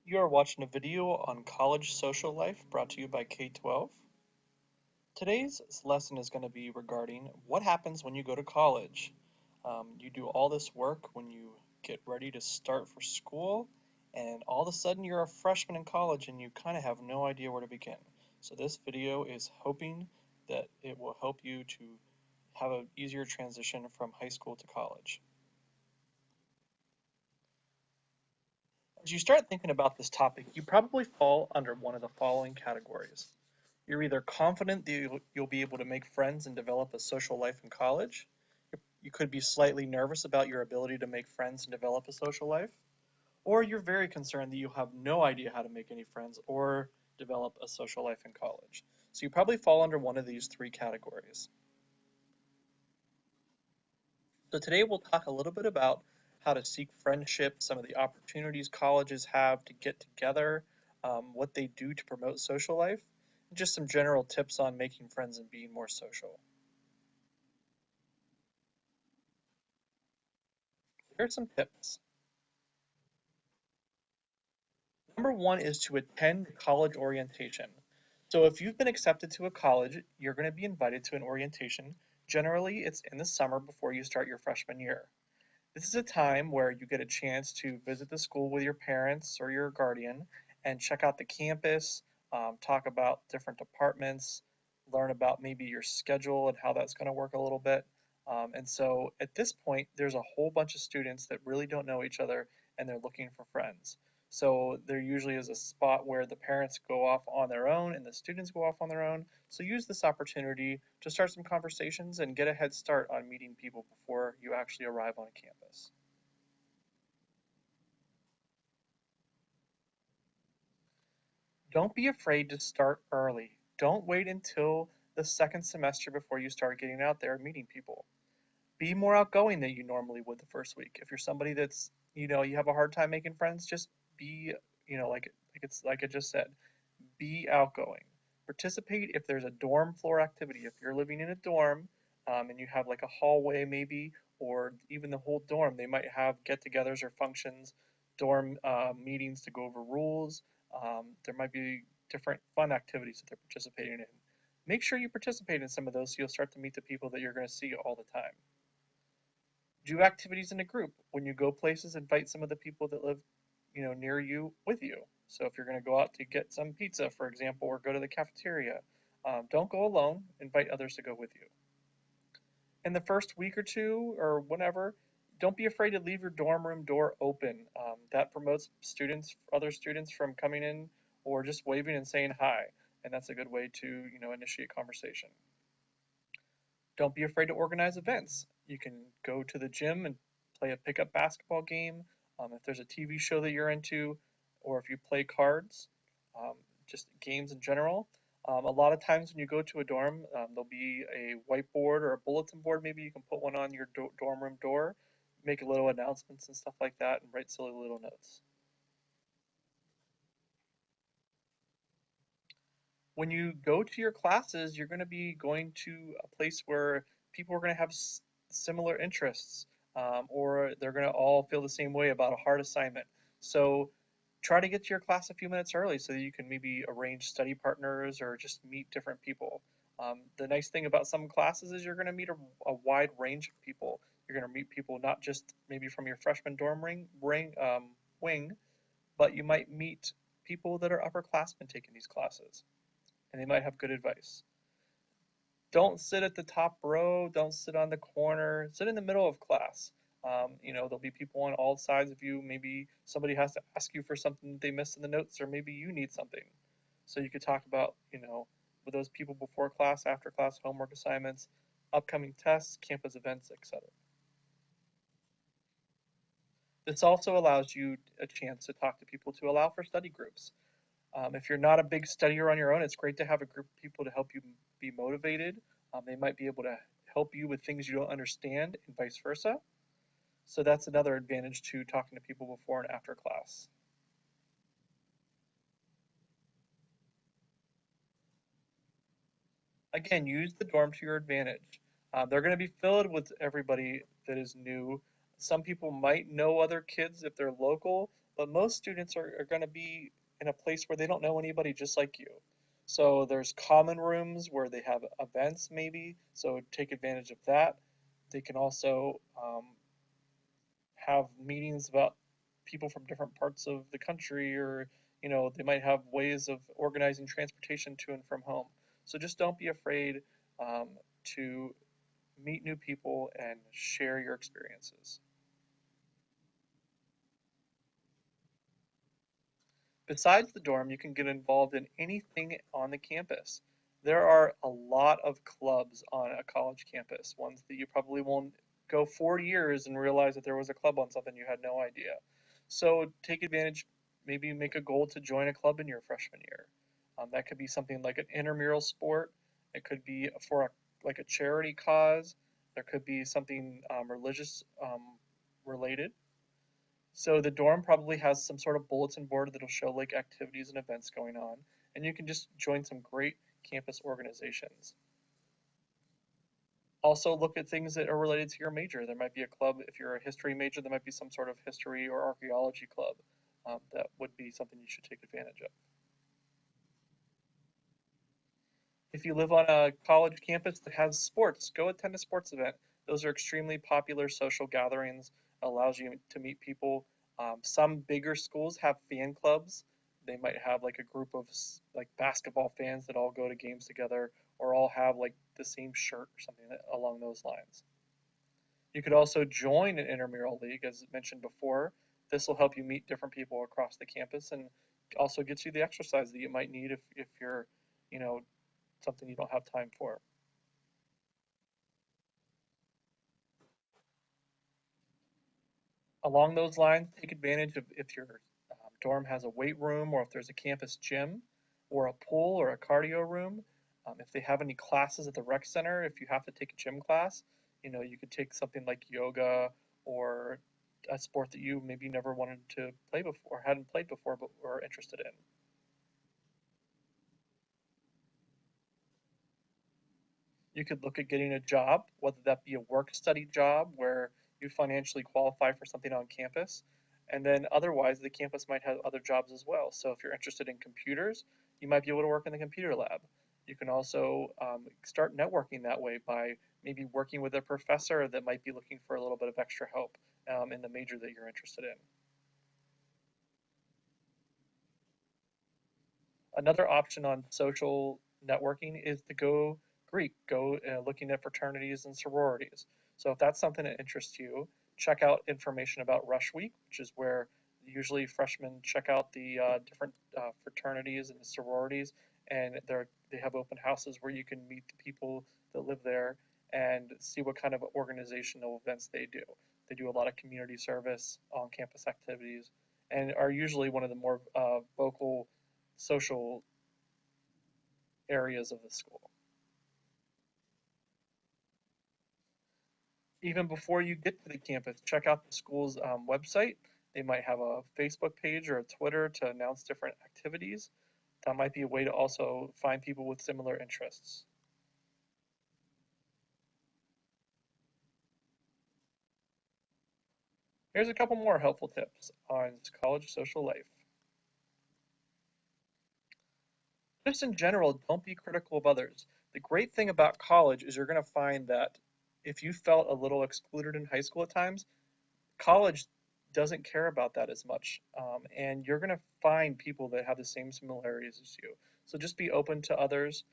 You are watching a video on college social life brought to you by K-12. Today's lesson is going to be regarding what happens when you go to college. You do all this work when you get ready to start for school, and all of a sudden you're a freshman in college and you kind of have no idea where to begin. So this video is hoping that it will help you to have an easier transition from high school to college. As you start thinking about this topic, you probably fall under one of the following categories. You're either confident that you'll be able to make friends and develop a social life in college. You could be slightly nervous about your ability to make friends and develop a social life. Or you're very concerned that you have no idea how to make any friends or develop a social life in college. So you probably fall under one of these three categories. So today we'll talk a little bit about how to seek friendship, some of the opportunities colleges have to get together, what they do to promote social life, and just some general tips on making friends and being more social. Here are some tips. Number one is to attend college orientation. So if you've been accepted to a college, you're going to be invited to an orientation. Generally, it's in the summer before you start your freshman year. This is a time where you get a chance to visit the school with your parents or your guardian and check out the campus, talk about different departments, learn about maybe your schedule and how that's going to work a little bit. And so at this point, there's a whole bunch of students that really don't know each other and they're looking for friends. So there usually is a spot where the parents go off on their own and the students go off on their own. So use this opportunity to start some conversations and get a head start on meeting people before you actually arrive on campus. Don't be afraid to start early. Don't wait until the second semester before you start getting out there and meeting people. Be more outgoing than you normally would the first week. If you're somebody that's, you have a hard time making friends, just be, like I just said, be outgoing. Participate if there's a dorm floor activity. If you're living in a dorm and you have like a hallway maybe, or even the whole dorm, they might have get-togethers or functions, dorm meetings to go over rules. There might be different fun activities that they're participating in. Make sure you participate in some of those so you'll start to meet the people that you're going to see all the time. Do activities in a group. When you go places, invite some of the people that live, near you with you. So if you're going to go out to get some pizza, for example, or go to the cafeteria, don't go alone. Invite others to go with you. In the first week or two, or whenever, don't be afraid to leave your dorm room door open. That promotes other students from coming in or just waving and saying hi, and that's a good way to, initiate conversation. Don't be afraid to organize events. You can go to the gym and play a pickup basketball game. If there's a TV show that you're into, or if you play cards, um, just games in general. A lot of times when you go to a dorm, there'll be a whiteboard or a bulletin board. Maybe you can put one on your dorm room door, make little announcements and stuff like that, and write silly little notes. When you go to your classes, you're going to be going to a place where people are going to have similar interests, or they're going to all feel the same way about a hard assignment. So try to get to your class a few minutes early so that you can maybe arrange study partners or just meet different people. The nice thing about some classes is you're going to meet a wide range of people. You're going to meet people not just maybe from your freshman dorm wing, but you might meet people that are upperclassmen taking these classes and they might have good advice. Don't sit at the top row. Don't sit on the corner. Sit in the middle of class. There'll be people on all sides of you. Maybe somebody has to ask you for something that they missed in the notes, or maybe you need something. So you could talk about, with those people before class, after class, homework assignments, upcoming tests, campus events, etc. This also allows you a chance to talk to people to allow for study groups. If you're not a big studier on your own, it's great to have a group of people to help you be motivated. They might be able to help you with things you don't understand and vice versa. So that's another advantage to talking to people before and after class. Again, use the dorm to your advantage. They're going to be filled with everybody that is new. Some people might know other kids if they're local, but most students are going to be in a place where they don't know anybody just like you. So there's common rooms where they have events maybe, so take advantage of that. They can also have meetings about people from different parts of the country, or they might have ways of organizing transportation to and from home. So just don't be afraid um, to meet new people and share your experiences. Besides the dorm, you can get involved in anything on the campus. There are a lot of clubs on a college campus, ones that you probably won't go 4 years and realize that there was a club on something you had no idea. So take advantage, maybe make a goal to join a club in your freshman year. That could be something like an intramural sport. It could be for like a charity cause. There could be something religious related. So the dorm probably has some sort of bulletin board that'll show like activities and events going on, and you can just join some great campus organizations. Also look at things that are related to your major. There might be a club, if you're a history major, there might be some sort of history or archaeology club. That would be something you should take advantage of. If you live on a college campus that has sports, go attend a sports event. Those are extremely popular social gatherings. Allows you to meet people. Some bigger schools have fan clubs. They might have like a group of like basketball fans that all go to games together, or all have like the same shirt or something along those lines. You could also join an intramural league, as mentioned before. This will help you meet different people across the campus, and also gets you the exercise that you might need if you're, you know, something you don't have time for. Along those lines, take advantage of if your dorm has a weight room, or if there's a campus gym or a pool or a cardio room. If they have any classes at the rec center, if you have to take a gym class, you could take something like yoga, or a sport that you maybe never wanted to play before, hadn't played before, but were interested in. You could look at getting a job, whether that be a work study job where you financially qualify for something on campus. And then otherwise, the campus might have other jobs as well. So if you're interested in computers, you might be able to work in the computer lab. You can also start networking that way by maybe working with a professor that might be looking for a little bit of extra help in the major that you're interested in. Another option on social networking is to go Greek, go looking at fraternities and sororities. So if that's something that interests you, check out information about Rush Week, which is where usually freshmen check out the different fraternities and sororities, and they have open houses where you can meet the people that live there and see what kind of organizational events they do. They do a lot of community service, on campus activities, and are usually one of the more vocal social areas of the school. Even before you get to the campus, check out the school's website. They might have a Facebook page or a Twitter to announce different activities. That might be a way to also find people with similar interests. Here's a couple more helpful tips on college social life. Just in general, don't be critical of others. The great thing about college is you're going to find that if you felt a little excluded in high school at times, college doesn't care about that as much. And you're going to find people that have the same similarities as you. So just be open to others.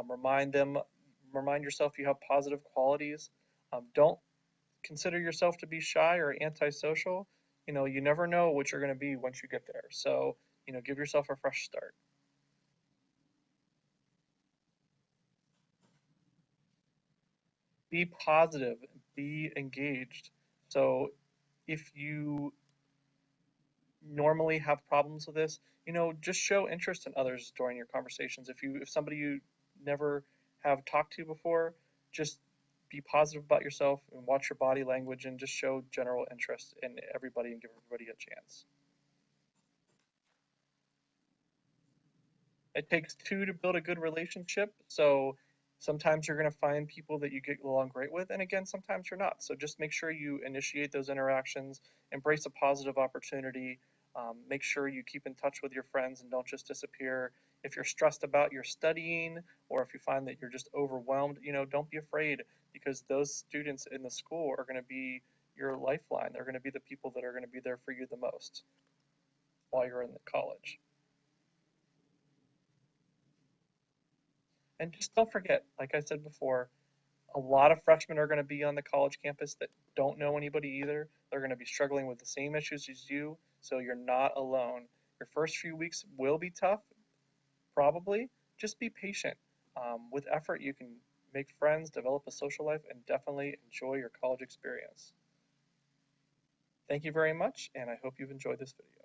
Remind yourself you have positive qualities. Don't consider yourself to be shy or antisocial. You never know what you're going to be once you get there. So, give yourself a fresh start. Be positive, be engaged. So if you normally have problems with this, just show interest in others during your conversations. If somebody you never have talked to before, just be positive about yourself and watch your body language and just show general interest in everybody and give everybody a chance. It takes two to build a good relationship. So sometimes you're going to find people that you get along great with, and again, sometimes you're not. So just make sure you initiate those interactions, embrace a positive opportunity, Make sure you keep in touch with your friends and don't just disappear. If you're stressed about your studying or if you find that you're just overwhelmed, don't be afraid because those students in the school are going to be your lifeline. They're going to be the people that are going to be there for you the most while you're in the college. And just don't forget, like I said before, a lot of freshmen are going to be on the college campus that don't know anybody either. They're going to be struggling with the same issues as you, so you're not alone. Your first few weeks will be tough, probably. Just be patient. With effort, you can make friends, develop a social life, and definitely enjoy your college experience. Thank you very much, and I hope you've enjoyed this video.